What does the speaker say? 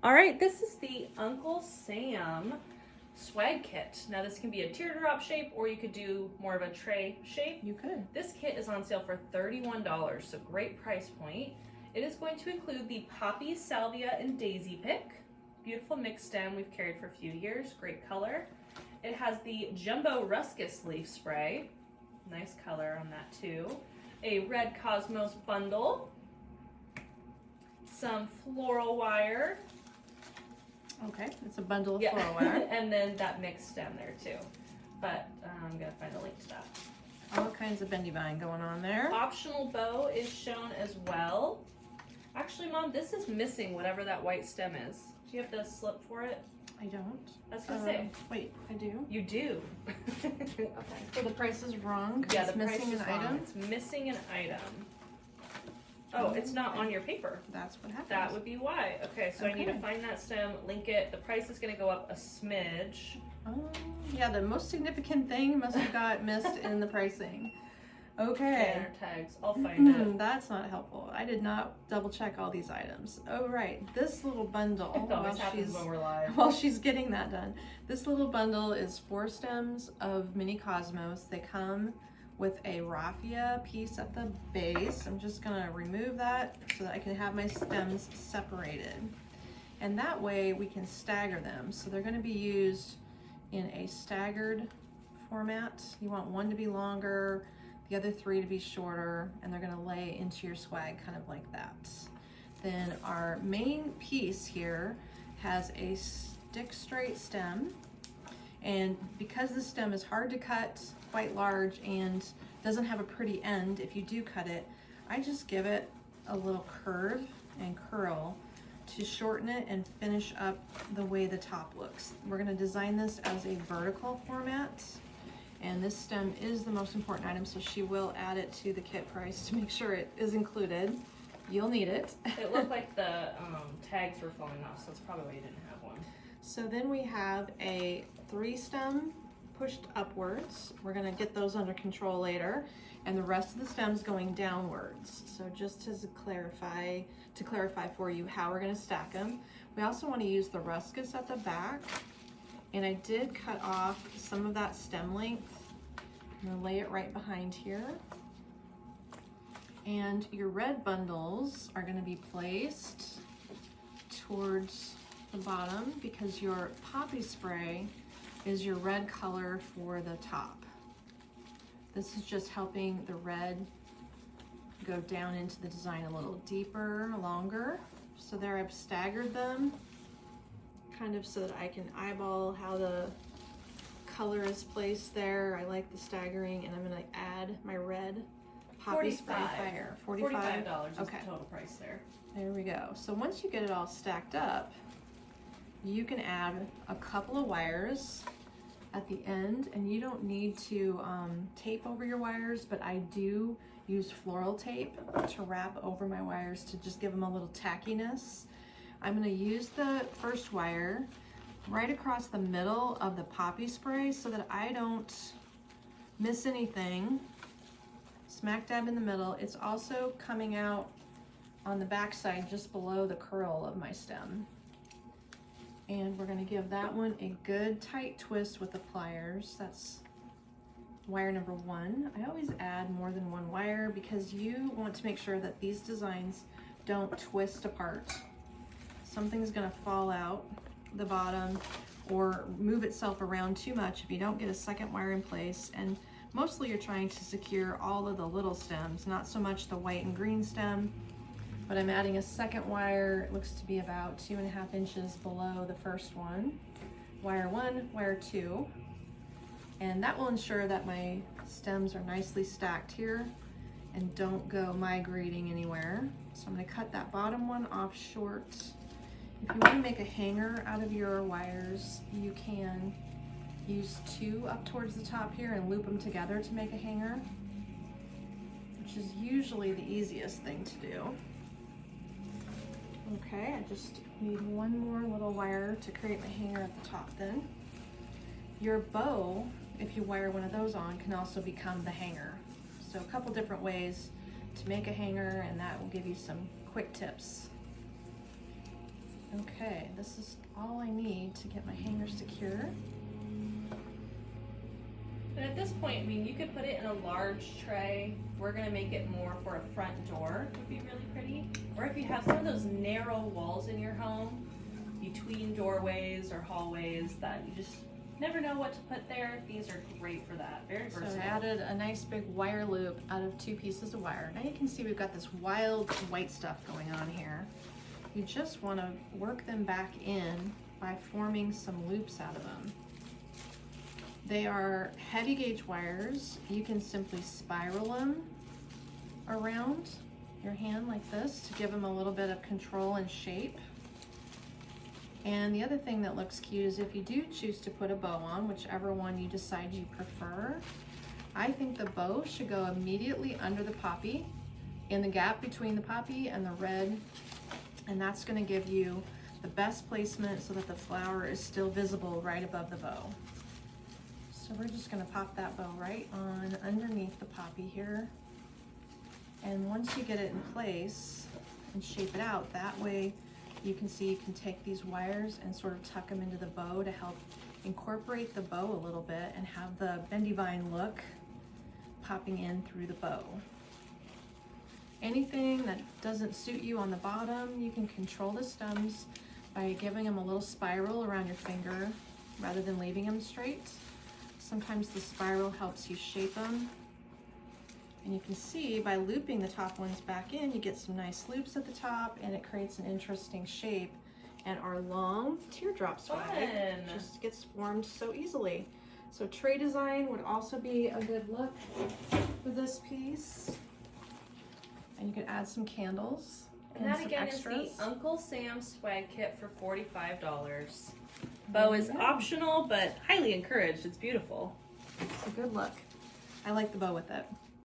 All right, this is the Uncle Sam swag kit. Now this can be a teardrop shape or you could do more of a tray shape. You could. This kit is on sale for $31, so great price point. It is going to include the poppy, salvia, and daisy pick. Beautiful mixed stem we've carried for a few years, great color. It has the jumbo rustic leaf spray, nice color on that too. A red cosmos bundle, some floral wire. Okay, it's a bundle of floral wire. And then that mixed stem there too. But I'm gonna find a link to that. All kinds of bendy vine going on there. Optional bow is shown as well. Actually, Mom, this is missing whatever that white stem is. Do you have the slip for it? I don't. I was gonna say. Wait, I do? You do. Okay, so the price is wrong? Yeah, it's the missing price is an wrong. item? It's missing an item. Oh, it's not on your paper. That's what happens. That would be why. Okay, so I need to find that stem, link it. The price is gonna go up a smidge. Yeah, the most significant thing must have got missed in the pricing. Okay. Banner tags. I'll find it. That's not helpful. I did not double check all these items. Oh, right. This little bundle, It always happens when we're live. while she's getting that done, this little bundle is 4 stems of mini cosmos. They come with a raffia piece at the base. I'm just gonna remove that so that I can have my stems separated. And that way we can stagger them. So they're gonna be used in a staggered format. You want one to be longer, the other 3 to be shorter, and they're gonna lay into your swag kind of like that. Then our main piece here has a stick straight stem. And because the stem is hard to cut, quite large, and doesn't have a pretty end, if you do cut it, I just give it a little curve and curl to shorten it and finish up the way the top looks. We're gonna design this as a vertical format, and this stem is the most important item, so she will add it to the kit price to make sure it is included. You'll need it. It looked like the tags were falling off, so that's probably why you didn't have one. So then we have a 3 stem pushed upwards. We're gonna get those under control later, and the rest of the stems going downwards. So just to clarify for you how we're gonna stack them. We also want to use the ruscus at the back, and I did cut off some of that stem length. I'm gonna lay it right behind here. And your red bundles are gonna be placed towards the bottom because your poppy spray is your red color for the top. This is just helping the red go down into the design a little deeper, longer. So there I've staggered them, kind of so that I can eyeball how the color is placed there. I like the staggering, and I'm gonna add my red poppy spray fire. $45 is okay. the total price there. There we go. So once you get it all stacked up, you can add a couple of wires at the end, and you don't need to tape over your wires, but I do use floral tape to wrap over my wires to just give them a little tackiness. I'm gonna use the first wire right across the middle of the poppy spray so that I don't miss anything. Smack dab in the middle. It's also coming out on the back side just below the curl of my stem. And we're gonna give that one a good tight twist with the pliers. That's wire number 1. I always add more than 1 wire because you want to make sure that these designs don't twist apart. Something's gonna fall out the bottom or move itself around too much if you don't get a second wire in place. And mostly you're trying to secure all of the little stems, not so much the white and green stem. But I'm adding a second wire. It looks to be about 2.5 inches below the first one. Wire 1, wire 2. And that will ensure that my stems are nicely stacked here and don't go migrating anywhere. So I'm gonna cut that bottom one off short. If you wanna make a hanger out of your wires, you can use 2 up towards the top here and loop them together to make a hanger, which is usually the easiest thing to do. Okay, I just need 1 more little wire to create my hanger at the top then. Your bow, if you wire one of those on, can also become the hanger. So a couple different ways to make a hanger, and that will give you some quick tips. Okay, this is all I need to get my hanger secure. And at this point, I mean, you could put it in a large tray. We're gonna make it more for a front door, would be really pretty. Or if you have some of those narrow walls in your home, between doorways or hallways that you just never know what to put there, these are great for that. Very So versatile. I added a nice big wire loop out of 2 pieces of wire. Now you can see we've got this wild white stuff going on here. You just want to work them back in by forming some loops out of them. They are heavy gauge wires. You can simply spiral them around your hand like this to give them a little bit of control and shape. And the other thing that looks cute is if you do choose to put a bow on, whichever one you decide you prefer, I think the bow should go immediately under the poppy, in the gap between the poppy and the red, and that's going to give you the best placement so that the flower is still visible right above the bow. So we're just going to pop that bow right on underneath the poppy here. And once you get it in place and shape it out, that way you can see you can take these wires and sort of tuck them into the bow to help incorporate the bow a little bit and have the bendy vine look popping in through the bow. Anything that doesn't suit you on the bottom, you can control the stems by giving them a little spiral around your finger rather than leaving them straight. Sometimes the spiral helps you shape them. And you can see by looping the top ones back in, you get some nice loops at the top and it creates an interesting shape. And our long teardrop swag just gets formed so easily. So tray design would also be a good look for this piece. And you could add some candles And that some again extras. is the Uncle Sam's swag kit for $45. Bow is optional, but highly encouraged. It's beautiful. It's a good look. I like the bow with it.